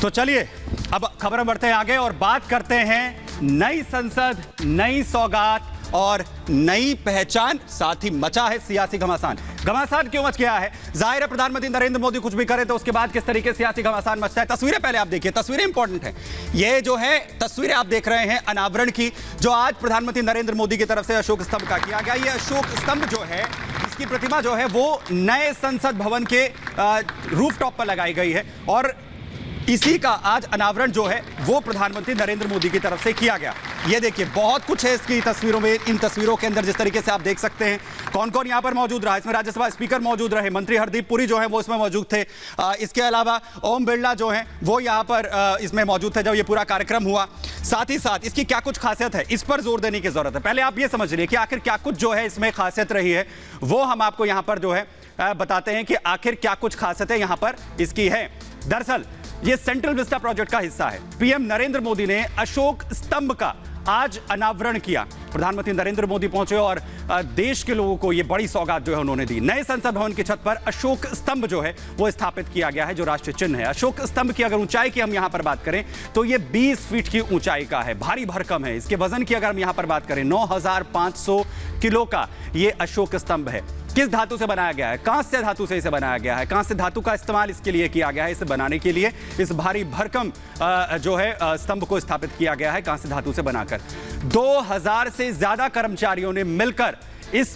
तो चलिए अब खबर बढ़ते हैं आगे और बात करते हैं नई संसद, नई सौगात और नई पहचान। साथ ही मचा है सियासी घमासान। घमासान क्यों मच गया है? जाहिर है प्रधानमंत्री नरेंद्र मोदी कुछ भी करे तो उसके बाद किस तरीके से सियासी घमासान मचता है। तस्वीरें पहले आप देखिए, तस्वीरें इंपॉर्टेंट हैं। ये जो है तस्वीरें आप देख रहे हैं अनावरण की, जो आज प्रधानमंत्री नरेंद्र मोदी की तरफ से अशोक स्तंभ का किया गया। ये अशोक स्तंभ जो है, इसकी प्रतिमा जो है वो नए संसद भवन के रूफटॉप पर लगाई गई है और इसी का आज अनावरण जो है वो प्रधानमंत्री नरेंद्र मोदी की तरफ से किया गया। ये देखिए बहुत कुछ है इसकी तस्वीरों में। इन तस्वीरों के अंदर जिस तरीके से आप देख सकते हैं कौन कौन यहां पर मौजूद रहा। इसमें राज्यसभा स्पीकर मौजूद रहे, मंत्री हरदीप पुरी जो है वो इसमें मौजूद थे। इसके अलावा ओम बिरला जो है वो यहां पर इसमें मौजूद थे जब ये पूरा कार्यक्रम हुआ। साथ ही साथ इसकी क्या कुछ खासियत है, इस पर जोर देने की जरूरत है। पहले आप ये समझ लीजिए कि आखिर क्या कुछ जो है इसमें खासियत रही है, वो हम आपको यहां पर जो है बताते हैं कि आखिर क्या कुछ खासियत है यहां पर इसकी है। दरअसल ये सेंट्रल विस्टा प्रोजेक्ट का हिस्सा है। पीएम नरेंद्र मोदी ने अशोक स्तंभ का आज अनावरण किया। प्रधानमंत्री नरेंद्र मोदी पहुंचे और देश के लोगों को ये बड़ी सौगात जो है उन्होंने दी। नए संसद भवन की छत पर अशोक स्तंभ जो है वो स्थापित किया गया है, जो राष्ट्रीय चिन्ह है। अशोक स्तंभ की अगर ऊंचाई की हम यहां पर बात करें तो ये 20 फीट की ऊंचाई का है, भारी भरकम है। इसके वजन की अगर हम यहां पर बात करें 9500 किलो का ये अशोक स्तंभ है। किस धातु से बनाया गया है? कांस्य धातु से इसे बनाया गया है। कांस्य धातु का इस्तेमाल इसके लिए किया गया है, इसे बनाने के लिए इस भारी भरकम जो है स्तंभ को स्थापित किया गया है कांस्य धातु से बनाकर। 2000 से ज्यादा कर्मचारियों ने मिलकर इस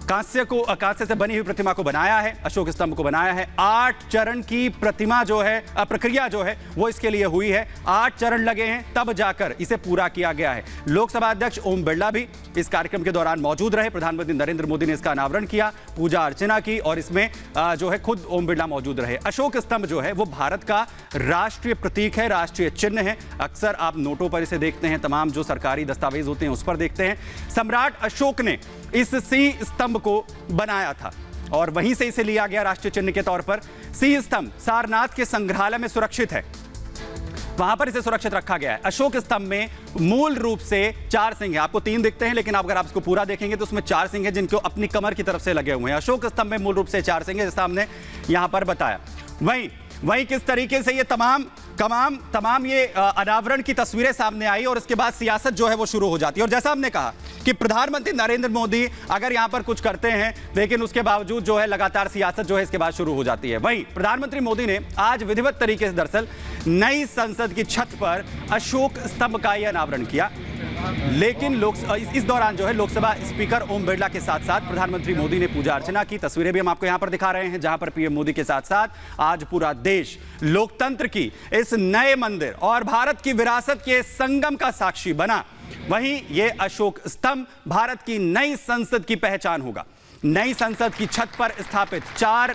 कांस्य से बनी हुई प्रतिमा को बनाया है, अशोक स्तंभ को बनाया है। 8 चरण की प्रतिमा जो है प्रक्रिया जो है वो इसके लिए हुई है। 8 चरण लगे हैं तब जाकर इसे पूरा किया गया है। लोकसभा अध्यक्ष ओम बिरला भी इस कार्यक्रम के दौरान मौजूद रहे। प्रधानमंत्री नरेंद्र मोदी ने इसका अनावरण किया, पूजा अर्चना की और इसमें जो है खुद ओम बिरला मौजूद रहे। अशोक स्तंभ जो है वो भारत का राष्ट्रीय प्रतीक है, राष्ट्रीय चिन्ह है। अक्सर आप नोटों पर इसे देखते हैं, तमाम जो सरकारी दस्तावेज होते हैं उस पर देखते हैं। सम्राट अशोक ने इस सिंह स्तंभ को बनाया था और वहीं से इसे लिया गया राष्ट्रीय चिन्ह के तौर पर। सिंह स्तंभ सारनाथ के संग्रहालय में सुरक्षित है, वहां पर इसे सुरक्षित रखा गया है। अशोक स्तंभ में मूल रूप से 4 सिंह हैं। आपको 3 दिखते हैं लेकिन अगर आप इसको पूरा देखेंगे तो उसमें 4 सिंह हैं जिनको अपनी कमर की तरफ से लगे हुए हैं। अशोक स्तंभ में मूल रूप से 4 सिंह हैं, जैसा हमने यहां पर बताया। वहीं किस तरीके से ये तमाम ये अनावरण की तस्वीरें सामने आई और इसके बाद सियासत जो है वो शुरू हो जाती है। और जैसा हमने कहा कि प्रधानमंत्री नरेंद्र मोदी अगर यहां पर कुछ करते हैं लेकिन उसके बावजूद जो है लगातार सियासत जो है इसके बाद शुरू हो जाती है। वहीं प्रधानमंत्री मोदी ने आज विधिवत तरीके से दरअसल नई संसद की छत पर अशोक स्तंभ का यह अनावरण किया। लेकिन इस दौरान जो है लोकसभा स्पीकर ओम बिरला के साथ साथ प्रधानमंत्री मोदी ने पूजा अर्चना की। तस्वीरें भी हम आपको यहां पर दिखा रहे हैं जहां पर पीएम मोदी के साथ साथ आज पूरा देश लोकतंत्र की इस नए मंदिर और भारत की विरासत के संगम का साक्षी बना। वहीं यह अशोक स्तंभ भारत की नई संसद की पहचान होगा। नई संसद की छत पर स्थापित 4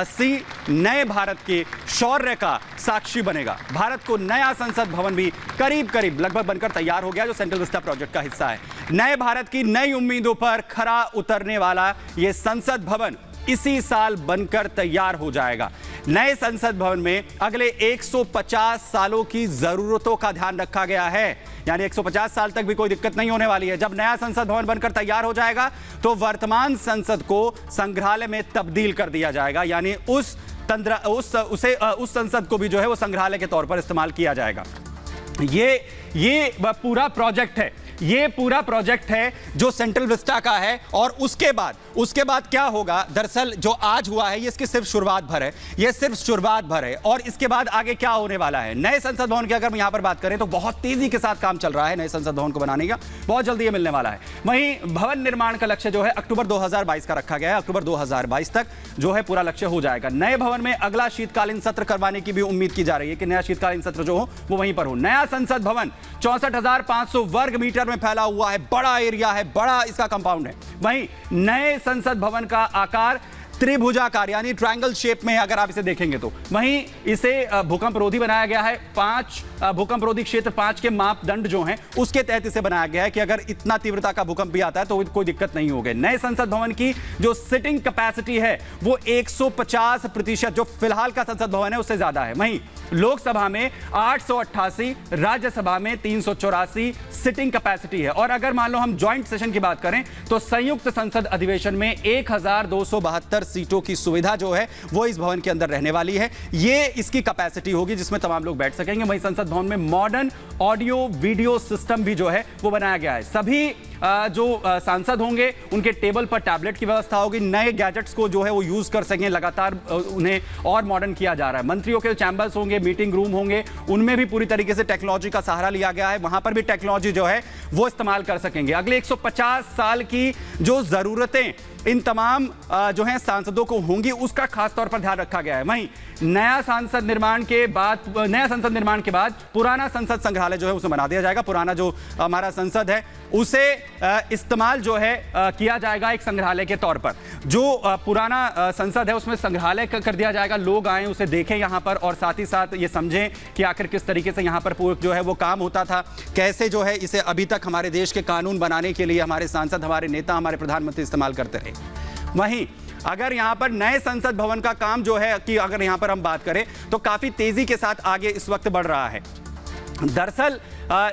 सिंह नए भारत के शौर्य का साक्षी बनेगा। भारत को नया संसद भवन भी करीब लगभग बनकर तैयार हो गया, जो सेंट्रल विस्टा प्रोजेक्ट का हिस्सा है। नए भारत की नई उम्मीदों पर खरा उतरने वाला यह संसद भवन इसी साल बनकर तैयार हो जाएगा। नए संसद भवन में अगले 150 सालों की जरूरतों का ध्यान रखा गया है, यानी 150 साल तक भी कोई दिक्कत नहीं होने वाली है। जब नया संसद भवन बनकर तैयार हो जाएगा तो वर्तमान संसद को संग्रहालय में तब्दील कर दिया जाएगा, यानी उस संसद को भी जो है वो संग्रहालय के तौर पर इस्तेमाल किया जाएगा। ये पूरा प्रोजेक्ट है जो सेंट्रल विस्टा का है। और उसके बाद क्या होगा, दरअसल जो आज हुआ है ये इसकी सिर्फ शुरुआत भर है। और इसके बाद आगे क्या होने वाला है, नए संसद भवन की अगर हम यहां पर बात करें तो बहुत तेजी के साथ काम चल रहा है नए संसद भवन को बनाने का, बहुत जल्दी ये मिलने वाला है। वहीं भवन निर्माण का लक्ष्य जो है अक्टूबर 2022 का रखा गया है। अक्टूबर 2022 तक जो है पूरा लक्ष्य हो जाएगा। नए भवन में अगला शीतकालीन सत्र करवाने की भी उम्मीद की जा रही है कि नया शीतकालीन सत्र जो हो वो वहीं पर हो। नया संसद भवन 64,500 वर्ग मीटर में फैला हुआ है, बड़ा एरिया है, बड़ा इसका कंपाउंड है। वहीं नए संसद भवन का आकार त्रिभुजाकार यानी ट्रायंगल शेप में अगर आप इसे देखेंगे तो। वहीं इसे भूकंप रोधी बनाया गया है। 5 भूकंप रोधी क्षेत्र 5 के मापदंड जो हैं उसके तहत इसे बनाया गया है कि अगर इतना तीव्रता का भूकंप भी आता है तो कोई दिक्कत नहीं होगी। नए संसद भवन की जो सिटिंग कैपेसिटी है वो 150%, जो फिलहाल का संसद भवन है उससे ज्यादा है। वहीं लोकसभा में 888, राज्यसभा में 384 सिटिंग कैपेसिटी है। और अगर मान लो हम ज्वाइंट सेशन की बात करें तो संयुक्त संसद अधिवेशन में 1272 सीटों की सुविधा जो है वो इस भवन के अंदर रहने वाली है। ये इसकी कैपेसिटी होगी जिसमें तमाम लोग बैठ सकेंगे। वहीं संसद भवन में मॉडर्न ऑडियो वीडियो सिस्टम भी जो है वो बनाया गया है। सभी जो सांसद होंगे उनके टेबल पर टैबलेट की व्यवस्था होगी। नए गैजेट्स को जो है वो यूज कर सकें, लगातार उन्हें और मॉडर्न किया जा रहा है। मंत्रियों के चैम्बर्स होंगे, मीटिंग रूम होंगे, उनमें भी पूरी तरीके से टेक्नोलॉजी का सहारा लिया गया है। वहां पर भी टेक्नोलॉजी जो है वो इस्तेमाल कर सकेंगे। अगले 150 साल की जो जरूरतें इन तमाम जो है सांसदों को होंगी उसका खास तौर पर ध्यान रखा गया है। वहीं नया संसद निर्माण के बाद पुराना संसद संग्रहालय जो है उसे बना दिया जाएगा। पुराना जो हमारा संसद है उसे इस्तेमाल जो है किया जाएगा एक संग्रहालय के तौर पर। जो पुराना संसद है उसमें संग्रहालय कर दिया जाएगा। लोग आए उसे देखें यहाँ पर और साथ ही साथ ये समझें कि आखिर किस तरीके से यहाँ पर जो है वो काम होता था, कैसे जो है इसे अभी तक हमारे देश के कानून बनाने के लिए हमारे सांसद, हमारे नेता, हमारे प्रधानमंत्री इस्तेमाल करते रहे। वहीं अगर यहां पर नए संसद भवन का काम जो है कि अगर यहां पर हम बात करें तो काफी तेजी के साथ आगे इस वक्त बढ़ रहा है। दरअसल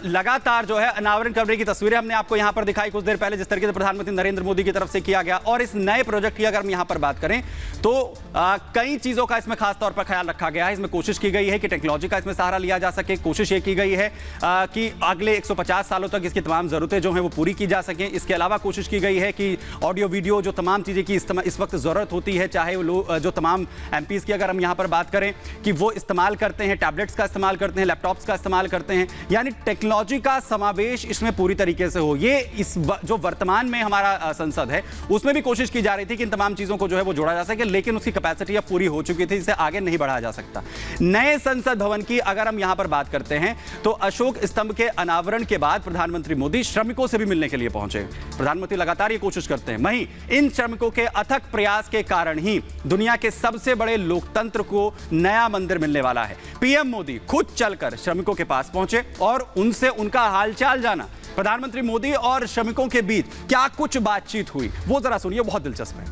लगातार जो है अनावरण करने की तस्वीरें हमने आपको यहां पर दिखाई कुछ देर पहले, जिस तरीके से प्रधानमंत्री नरेंद्र मोदी की तरफ से किया गया। और इस नए प्रोजेक्ट की अगर हम यहां पर बात करें तो कई चीजों का इसमें खास तौर पर ख्याल रखा गया है। इसमें कोशिश की गई है कि टेक्नोलॉजी का इसमें सहारा लिया जा सके। कोशिश ये की गई है कि अगले 150 सालों तक इसकी तमाम जरूरतें जो हैं वो पूरी की जा सकें। इसके अलावा कोशिश की गई है कि ऑडियो वीडियो जो तमाम चीजें की इस वक्त जरूरत होती है, चाहे वो जो तमाम एमपीज की अगर हम यहां पर बात करें कि वो इस्तेमाल करते हैं, टैबलेट्स का इस्तेमाल करते हैं, लैपटॉप्स का इस्तेमाल करते हैं, यानी टेक्नोलॉजी का समावेश इसमें पूरी तरीके से हो। ये इस जो वर्तमान में हमारा संसद है उसमें भी कोशिश की जा रही थी कि इन तमाम चीजों को जो है वो जोड़ा जा सके, लेकिन उसकी कैपेसिटी अब पूरी हो चुकी थी, इसे आगे नहीं बढ़ाया जा सकता। नए संसद भवन की अगर हम यहां पर बात करते हैं तो अशोक स्तंभ के अनावरण के बाद प्रधानमंत्री मोदी श्रमिकों से भी मिलने के लिए पहुंचे। प्रधानमंत्री लगातार ये कोशिश करते हैं। वहीं इन श्रमिकों के अथक प्रयास के कारण ही दुनिया के सबसे बड़े लोकतंत्र को नया मंदिर मिलने वाला है। पीएम मोदी खुद चलकर श्रमिकों के पास पहुंचे और उनसे उनका हालचाल जाना। प्रधानमंत्री मोदी और श्रमिकों के बीच क्या कुछ बातचीत हुई वो जरा सुनिए, बहुत दिलचस्प है।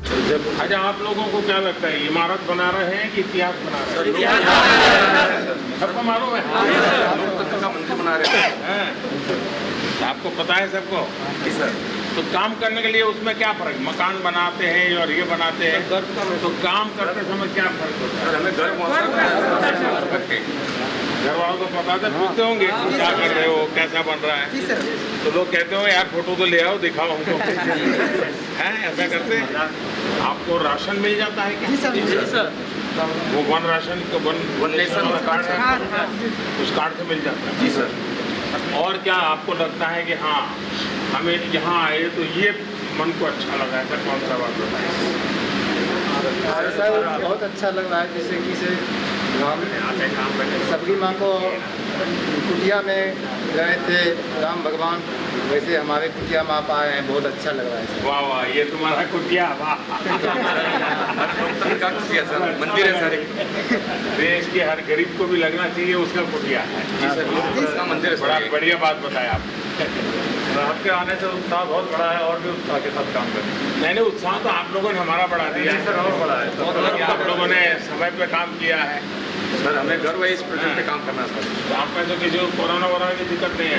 अच्छा, आप लोगों को क्या लगता है इमारत बना रहे हैं कि इतिहास बना रहे हैं? सबको मालूम है लोकतंत्र का मंदिर बना रहे हैं, आपको पता है सबको। तो काम करने के लिए उसमें क्या फर्क, मकान बनाते हैं और ये बनाते हैं, तो काम करते समय क्या फर्क होता है? घर वालों को पता था, पूछते होंगे क्या कर रहे हो, कैसा बन रहा है, तो लोग कहते हो यार फोटो तो ले आओ, दिखाओ हमको। हैं ऐसा करते हैं। आपको राशन मिल जाता है क्या? वो वन राशन का वन नेशन कार्ड है, उस कार्ड से मिल जाता है। जी सर। और क्या आपको लगता है कि हाँ हमें यहाँ आए तो ये मन को अच्छा लगा, ऐसा कौन सा बात बताए? सर बहुत अच्छा लग रहा है, जैसे कि से सबकी माँ को कुटिया में गए थे राम भगवान, वैसे हमारे कुटिया में आप आए हैं, बहुत अच्छा लग रहा है। वाह वाह, ये तुम्हारा कुटिया, वाह। मंदिर है सर, देश के हर गरीब को भी लगना चाहिए उसका कुटिया है। मंदिर है, बड़ा बढ़िया बात बताया आप। आपके आने से उत्साह बहुत बड़ा है और भी उत्साह के साथ काम करें। नहीं, उत्साह तो आप लोगों ने हमारा बढ़ा दिया है सर, और बड़ा है। आप लोगों ने समय पे काम किया है सर, हमें गर्व है इस प्रोजेक्ट पे काम करना सर। तो आप में तो किसी को कोरोना वोरोना की दिक्कत नहीं है?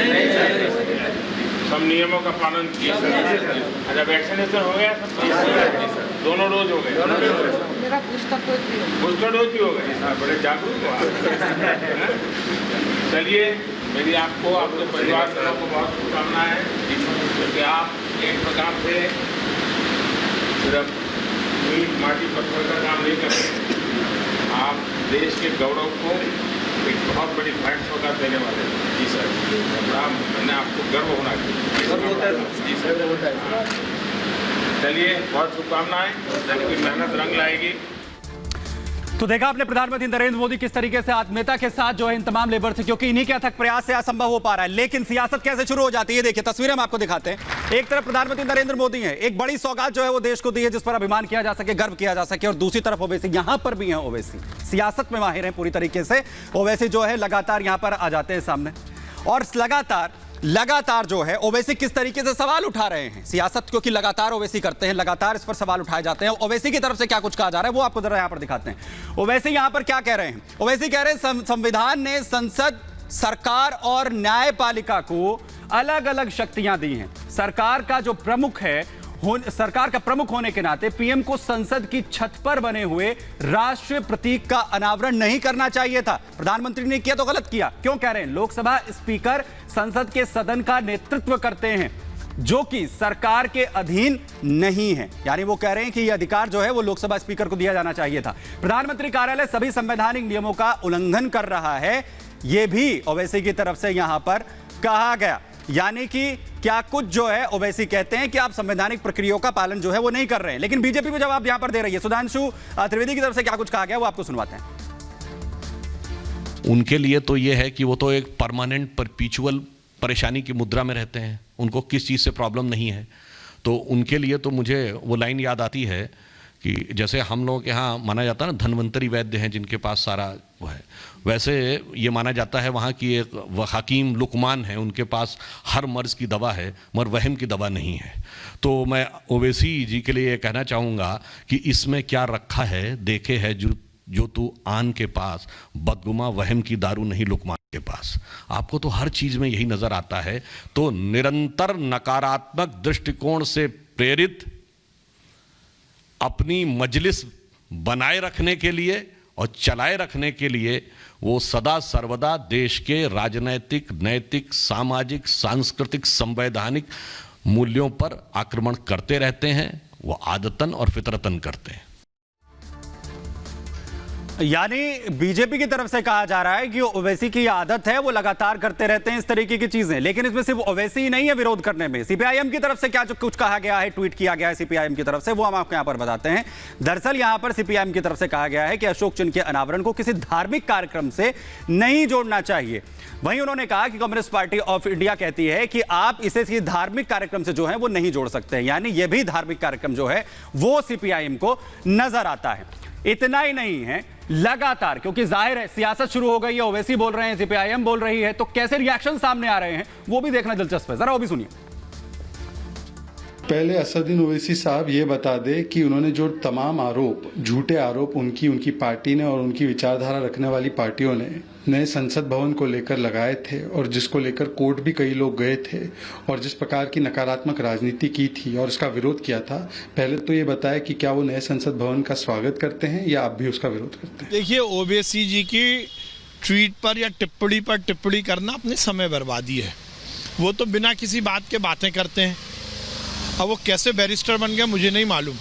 सब नियमों का पालन किया सर। अच्छा, वैक्सीनेशन हो गया सब? दोनों डोज हो गए? मेरा बूस्टर डोज भी हो गए। बड़े जागरूक हो। चलिए, मेरी आपको, आपके परिवार वालों को बहुत शुभकामनाएं, क्योंकि आप एक प्रकार से सिर्फ ईंट माटी पत्थर का काम नहीं कर रहे, आप देश के गौरव को एक बहुत बड़ी भेंट सौगात देने वाले हैं। जी सर, बड़ा मैंने आपको गर्व होना चाहिए। जी सर, होता है। चलिए, बहुत शुभकामनाएं, आपकी मेहनत रंग लाएगी। तो देखा आपने प्रधानमंत्री नरेंद्र मोदी किस तरीके से आत्मीयता के साथ जो है इन तमाम लेबर से, क्योंकि इन्हीं के अथक प्रयास से असंभव हो पा रहा है। लेकिन सियासत कैसे शुरू हो जाती है, देखिए तस्वीरें हम आपको दिखाते हैं। एक तरफ प्रधानमंत्री नरेंद्र मोदी हैं, एक बड़ी सौगात जो है वो देश को दी है जिस पर अभिमान किया जा सके, गर्व किया जा सके, और दूसरी तरफ ओवैसी यहां पर भी हैं। ओवैसी सियासत में माहिर हैं पूरी तरीके से। ओवैसी जो है लगातार यहां पर आ जाते हैं सामने और लगातार जो है ओवैसी किस तरीके से सवाल उठा रहे हैं सियासत, क्योंकि लगातार ओवैसी करते हैं, लगातार इस पर सवाल उठाए जाते हैं। ओवैसी की तरफ से क्या कुछ कहा जा रहा है वो आपको जरा यहां पर दिखाते हैं। ओवैसी यहां पर क्या कह रहे हैं? ओवैसी कह रहे हैं संविधान ने संसद, सरकार और न्यायपालिका को अलग अलग शक्तियां दी हैं। सरकार का जो प्रमुख है सरकार का प्रमुख होने के नाते पीएम को संसद की छत पर बने हुए राष्ट्रीय प्रतीक का अनावरण नहीं करना चाहिए था। प्रधानमंत्री ने किया तो गलत किया। क्यों कह रहे हैं? लोकसभा स्पीकर संसद के सदन का नेतृत्व करते हैं, जो कि सरकार के अधीन नहीं है। यानी वो कह रहे हैं कि यह अधिकार जो है वो लोकसभा स्पीकर को दिया जाना चाहिए था। प्रधानमंत्री कार्यालय सभी संवैधानिक नियमों का उल्लंघन कर रहा है, यह भी ओवैसी की तरफ से यहां पर कहा गया। यानी कि क्या कुछ जो है ओवैसी कहते हैं कि आप संवैधानिक प्रक्रियाओं का पालन जो है वो नहीं कर रहे हैं, लेकिन बीजेपी भी जवाब यहां पर दे रही है। सुधांशु त्रिवेदी की तरफ से क्या कुछ कहा गया वो आपको सुनवाते हैं। उनके लिए तो ये है कि वो तो एक परमानेंट परपीचुअल परेशानी की मुद्रा में रहते हैं, उनको किस चीज़ से प्रॉब्लम नहीं है। तो उनके लिए तो मुझे वो लाइन याद आती है कि जैसे हम लोगों के यहाँ माना जाता है ना, धन्वंतरी वैद्य हैं जिनके पास सारा वो है, वैसे ये माना जाता है वहाँ की एक हकीम लुकमान है, उनके पास हर मर्ज की दवा है मगर वहम की दवा नहीं है। तो मैं ओवैसी जी के लिए ये कहना चाहूँगा कि इसमें क्या रखा है देखे है जो तू आन के पास, बदगुमा वहम की दारू नहीं लुकमान के पास। आपको तो हर चीज़ में यही नज़र आता है। तो निरंतर नकारात्मक दृष्टिकोण से प्रेरित अपनी मजलिस बनाए रखने के लिए और चलाए रखने के लिए वो सदा सर्वदा देश के राजनैतिक, नैतिक, सामाजिक, सांस्कृतिक, संवैधानिक मूल्यों पर आक्रमण करते रहते हैं। वो आदतन और फितरतन करते हैं। यानी बीजेपी की तरफ से कहा जा रहा है कि ओवैसी की आदत है, वो लगातार करते रहते हैं इस तरीके की चीजें। लेकिन इसमें सिर्फ ओवैसी ही नहीं है विरोध करने में, सीपीआईएम की तरफ से क्या जो कुछ कहा गया है, ट्वीट किया गया है सीपीआईएम की तरफ से, वो हम आपको यहां पर बताते हैं। दरअसल यहां पर सीपीआईएम की तरफ से कहा गया है कि अशोक चिन्ह के अनावरण को किसी धार्मिक कार्यक्रम से नहीं जोड़ना चाहिए। वहीं उन्होंने कहा कि कम्युनिस्ट पार्टी ऑफ इंडिया कहती है कि आप इसे किसी धार्मिक कार्यक्रम से जो है वो नहीं जोड़ सकते हैं। यानी यह भी धार्मिक कार्यक्रम जो है वो सीपीआईएम को नजर आता है। इतना ही नहीं है, लगातार, क्योंकि जाहिर है सियासत शुरू हो गई है, ओवैसी बोल रहे हैं, सीपीआईएम बोल रही है, तो कैसे रिएक्शन सामने आ रहे हैं वो भी देखना दिलचस्प है। जरा वो भी सुनिए। पहले असदुद्दीन ओवैसी साहब ये बता दे कि उन्होंने जो तमाम आरोप, झूठे आरोप उनकी पार्टी ने और उनकी विचारधारा रखने वाली पार्टियों ने नए संसद भवन को लेकर लगाए थे और जिसको लेकर कोर्ट भी कई लोग गए थे और जिस प्रकार की नकारात्मक राजनीति की थी और इसका विरोध किया था, पहले तो ये बताया कि क्या वो नए संसद भवन का स्वागत करते हैं या आप भी उसका विरोध करते हैं? देखिए, ओवैसी जी की ट्वीट पर या टिप्पणी पर टिप्पणी करना अपने समय बर्बादी है। वो तो बिना किसी बात के बातें करते हैं। अब वो कैसे बैरिस्टर बन गया मुझे नहीं मालूम,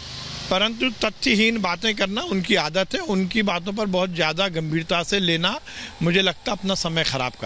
परंतु तथ्यहीन बातें करना उनकी आदत है। उनकी बातों पर बहुत ज़्यादा गंभीरता से लेना मुझे लगता है अपना समय खराब करना।